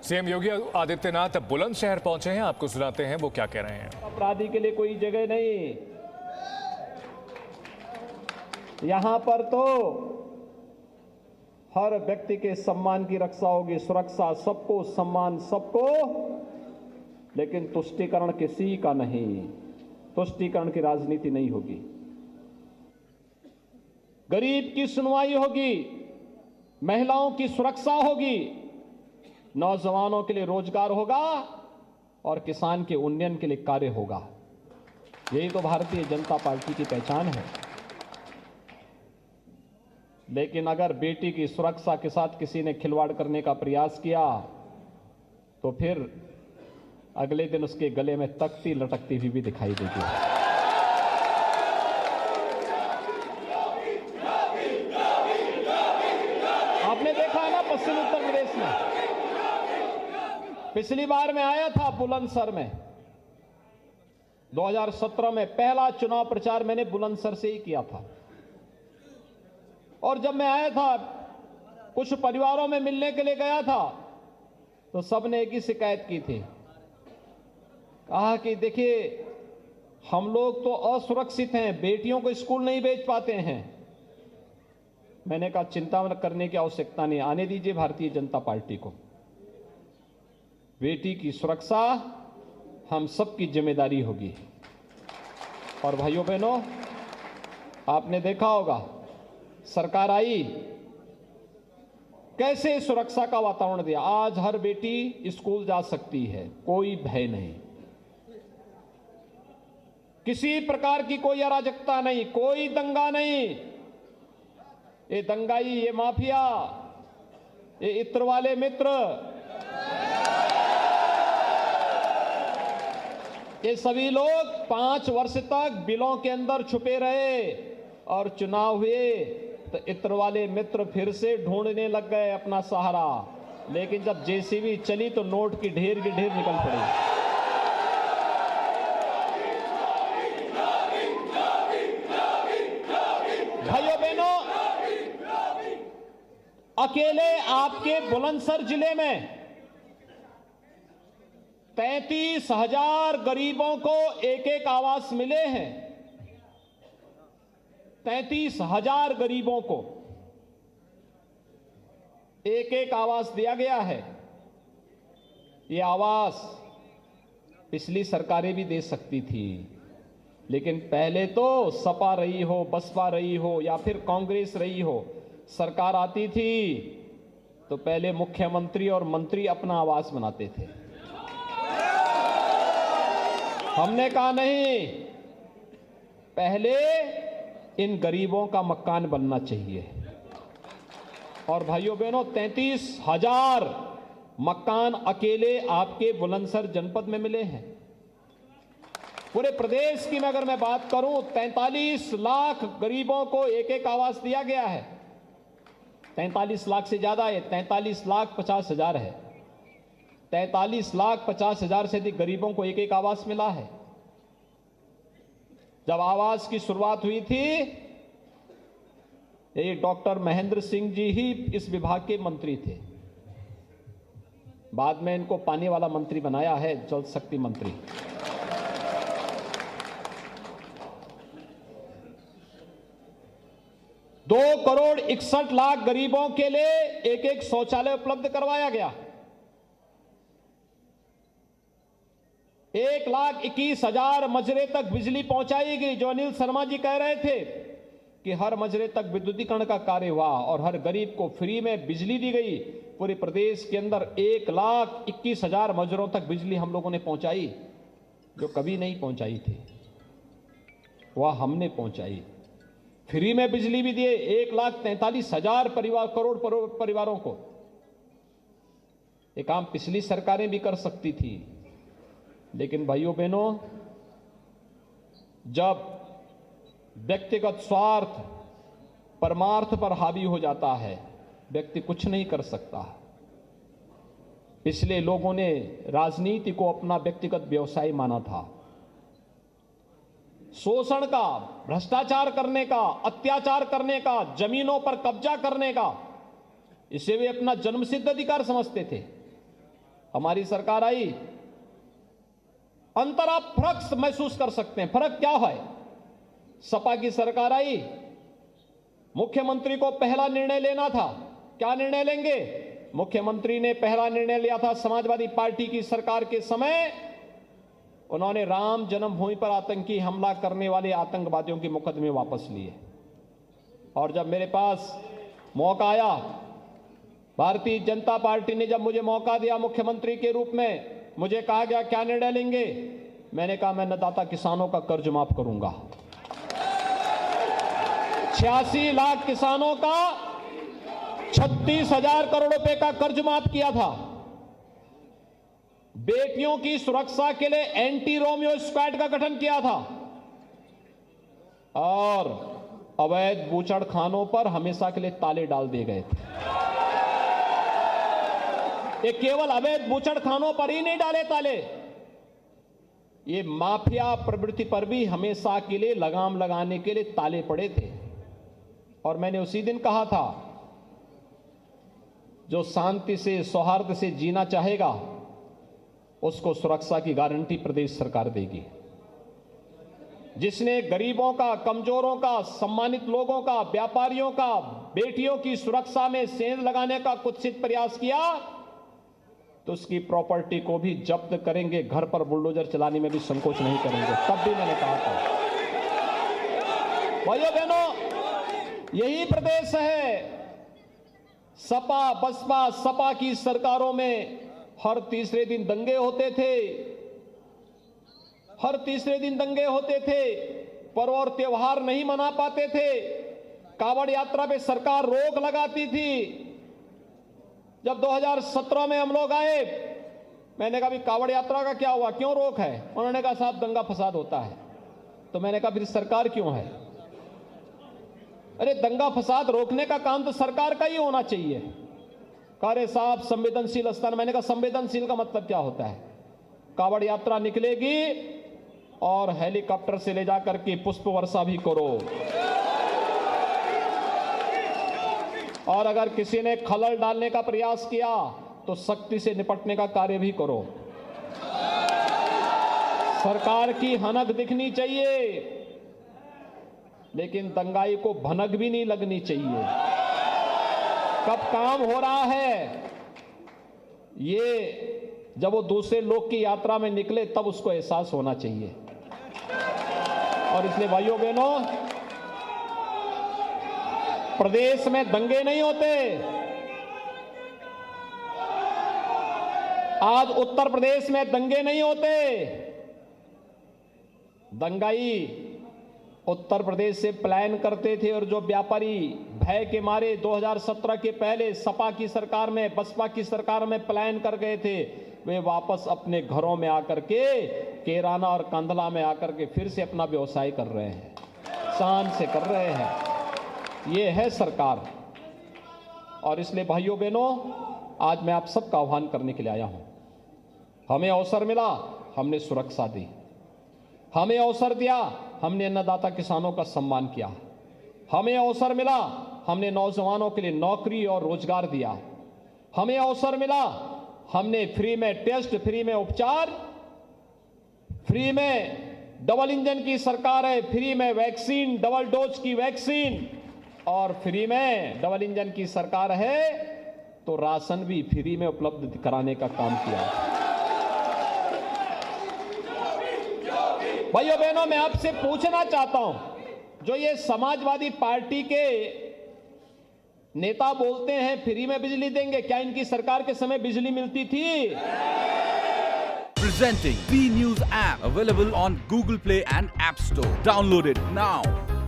CM Yogi Adityanath Bulandshahr पहुंचे हैं, आपको सुनाते हैं वो क्या कह रहे हैं। अपराधी के लिए कोई जगह नहीं, यहां पर तो हर व्यक्ति के सम्मान की रक्षा होगी, सुरक्षा सबको, सम्मान सबको, लेकिन तुष्टीकरण किसी का नहीं, तुष्टीकरण की राजनीति नहीं होगी। गरीब की सुनवाई होगी, महिलाओं की सुरक्षा होगी, नौजवानों के लिए रोजगार होगा और किसान के उन्नयन के लिए कार्य होगा। यही तो भारतीय जनता पार्टी की पहचान है। लेकिन अगर बेटी की सुरक्षा के साथ किसी ने खिलवाड़ करने का प्रयास किया तो फिर अगले दिन उसके गले में तख्ती लटकती हुई भी दिखाई देगी। आपने देखा है ना पश्चिमी उत्तर प्रदेश में, पिछली बार मैं आया था बुलंदशहर में, 2017 में पहला चुनाव प्रचार मैंने बुलंदशहर से ही किया था। और जब मैं आया था, कुछ परिवारों में मिलने के लिए गया था, तो सबने एक ही शिकायत की थी, कहा कि देखिए हम लोग तो असुरक्षित हैं, बेटियों को स्कूल नहीं भेज पाते हैं। मैंने कहा चिंता करने की आवश्यकता नहीं, आने दीजिए भारतीय जनता पार्टी को। बेटी की सुरक्षा हम सबकी जिम्मेदारी होगी। और भाइयों बहनों, आपने देखा होगा सरकार आई, कैसे सुरक्षा का वातावरण दिया। आज हर बेटी स्कूल जा सकती है, कोई भय नहीं, किसी प्रकार की कोई अराजकता नहीं, कोई दंगा नहीं। ये दंगाई, ये माफिया, ये इत्र वाले मित्र, ये सभी लोग 5 वर्ष तक बिलों के अंदर छुपे रहे और चुनाव हुए तो इत्र वाले मित्र फिर से ढूंढने लग गए अपना सहारा। लेकिन जब जेसीबी चली तो नोट की ढेर निकल पड़ी। भाइयों बहनों, अकेले आपके बुलंदशहर जिले में 33,000 गरीबों को एक आवास मिले हैं। 33,000 गरीबों को एक आवास दिया गया है। ये आवास पिछली सरकारें भी दे सकती थी, लेकिन पहले तो सपा रही हो, बसपा रही हो या फिर कांग्रेस रही हो, सरकार आती थी तो पहले मुख्यमंत्री और मंत्री अपना आवास बनाते थे। हमने कहा नहीं, पहले इन गरीबों का मकान बनना चाहिए। और भाइयों बहनों, 33,000 मकान अकेले आपके बुलंदशहर जनपद में मिले हैं। पूरे प्रदेश की अगर मैं बात करूं, 43 लाख गरीबों को एक आवास दिया गया है। 43 लाख से ज्यादा है, 43,50,000 है। 43,50,000 से अधिक गरीबों को एक आवास मिला है। जब आवास की शुरुआत हुई थी, ये डॉक्टर महेंद्र सिंह जी ही इस विभाग के मंत्री थे। बाद में इनको पानी वाला मंत्री बनाया है, जल शक्ति मंत्री। दो 2,61,00,000 गरीबों के लिए एक शौचालय उपलब्ध करवाया गया। 1,21,000 मजरे तक बिजली पहुंचाई गई। जो अनिल शर्मा जी कह रहे थे कि हर मजरे तक विद्युतीकरण का कार्य हुआ और हर गरीब को फ्री में बिजली दी गई। पूरे प्रदेश के अंदर 1,21,000 मजरों तक बिजली हम लोगों ने पहुंचाई, जो कभी नहीं पहुंचाई थी, वह हमने पहुंचाई। फ्री में बिजली भी दिए 1,43,000 करोड़ परिवारों को। ये काम पिछली सरकारें भी कर सकती थी, लेकिन भाइयों बहनों, जब व्यक्तिगत स्वार्थ परमार्थ पर हावी हो जाता है, व्यक्ति कुछ नहीं कर सकता। इसलिए लोगों ने राजनीति को अपना व्यक्तिगत व्यवसाय माना था। शोषण का, भ्रष्टाचार करने का, अत्याचार करने का, जमीनों पर कब्जा करने का, इसे वे अपना जन्मसिद्ध अधिकार समझते थे। हमारी सरकार आई, अंतर आप फर्क महसूस कर सकते हैं। फर्क क्या है? सपा की सरकार आई, मुख्यमंत्री को पहला निर्णय लेना था। क्या निर्णय लेंगे? मुख्यमंत्री ने पहला निर्णय लिया था समाजवादी पार्टी की सरकार के समय, उन्होंने राम जन्मभूमि पर आतंकी हमला करने वाले आतंकवादियों के मुकदमे वापस लिए। और जब मेरे पास मौका आया, भारतीय जनता पार्टी ने जब मुझे मौका दिया मुख्यमंत्री के रूप में, मुझे कहा गया क्या निर्णय लेंगे? मैंने कहा मैं अन्नदाता किसानों का कर्ज माफ करूंगा। 86 लाख किसानों का 36,000 करोड़ रुपए का कर्ज माफ किया था। बेटियों की सुरक्षा के लिए एंटी रोमियो स्क्वाड का गठन किया था। और अवैध बूचड़खानों पर हमेशा के लिए ताले डाल दिए गए थे। ये केवल अवैध बूचड़खानों पर ही नहीं डाले ताले, ये माफिया प्रवृत्ति पर भी हमेशा के लिए लगाम लगाने के लिए ताले पड़े थे। और मैंने उसी दिन कहा था, जो शांति से सौहार्द से जीना चाहेगा उसको सुरक्षा की गारंटी प्रदेश सरकार देगी। जिसने गरीबों का, कमजोरों का, सम्मानित लोगों का, व्यापारियों का, बेटियों की सुरक्षा में सेंध लगाने का कुत्सित प्रयास किया तो उसकी प्रॉपर्टी को भी जब्त करेंगे, घर पर बुलडोजर चलाने में भी संकोच नहीं करेंगे। तब भी मैंने कहा था, भाइयों बहनों, यही प्रदेश है। सपा बसपा सपा की सरकारों में हर तीसरे दिन दंगे होते थे, हर तीसरे दिन दंगे होते थे, पर्व और त्योहार नहीं मना पाते थे, कांवड़ यात्रा पे सरकार रोक लगाती थी। जब 2017 में हम लोग आए, मैंने कहा भी कांवड़ यात्रा का क्या हुआ, क्यों रोक है? उन्होंने कहा साहब दंगा फसाद होता है। तो मैंने कहा फिर सरकार क्यों है? अरे दंगा फसाद रोकने का काम तो सरकार का ही होना चाहिए। अरे साहब संवेदनशील स्थान। मैंने कहा संवेदनशील का मतलब क्या होता है? कांवड़ यात्रा निकलेगी और हेलीकॉप्टर से ले जाकर के पुष्प वर्षा भी करो, और अगर किसी ने खलल डालने का प्रयास किया तो सख्ती से निपटने का कार्य भी करो। सरकार की हनक दिखनी चाहिए, लेकिन दंगाई को भनक भी नहीं लगनी चाहिए। कब काम हो रहा है, ये जब वो दूसरे लोग की यात्रा में निकले तब उसको एहसास होना चाहिए। और इसलिए भाइयों बहनों, प्रदेश में दंगे नहीं होते। आज उत्तर प्रदेश में दंगे नहीं होते। दंगाई उत्तर प्रदेश से पलायन करते थे, और जो व्यापारी भय के मारे 2017 के पहले सपा की सरकार में, बसपा की सरकार में पलायन कर गए थे, वे वापस अपने घरों में आकर के केराना और कंदला में आकर के फिर से अपना व्यवसाय कर रहे हैं, शान से कर रहे हैं। ये है सरकार। और इसलिए भाइयों बहनों, आज मैं आप सबका आह्वान करने के लिए आया हूं। हमें अवसर मिला, हमने सुरक्षा दी। हमें अवसर दिया, हमने अन्नदाता किसानों का सम्मान किया। हमें अवसर मिला, हमने नौजवानों के लिए नौकरी और रोजगार दिया। हमें अवसर मिला, हमने फ्री में टेस्ट, फ्री में उपचार, फ्री में डबल इंजन की सरकार है, फ्री में वैक्सीन, डबल डोज की वैक्सीन, और फ्री में डबल इंजन की सरकार है तो राशन भी फ्री में उपलब्ध कराने का काम किया। भाइयों बहनों, मैं आपसे पूछना चाहता हूं, जो ये समाजवादी पार्टी के नेता बोलते हैं फ्री में बिजली देंगे, क्या इनकी सरकार के समय बिजली मिलती थी? Presenting B News app, available on Google Play and App Store. Download it now.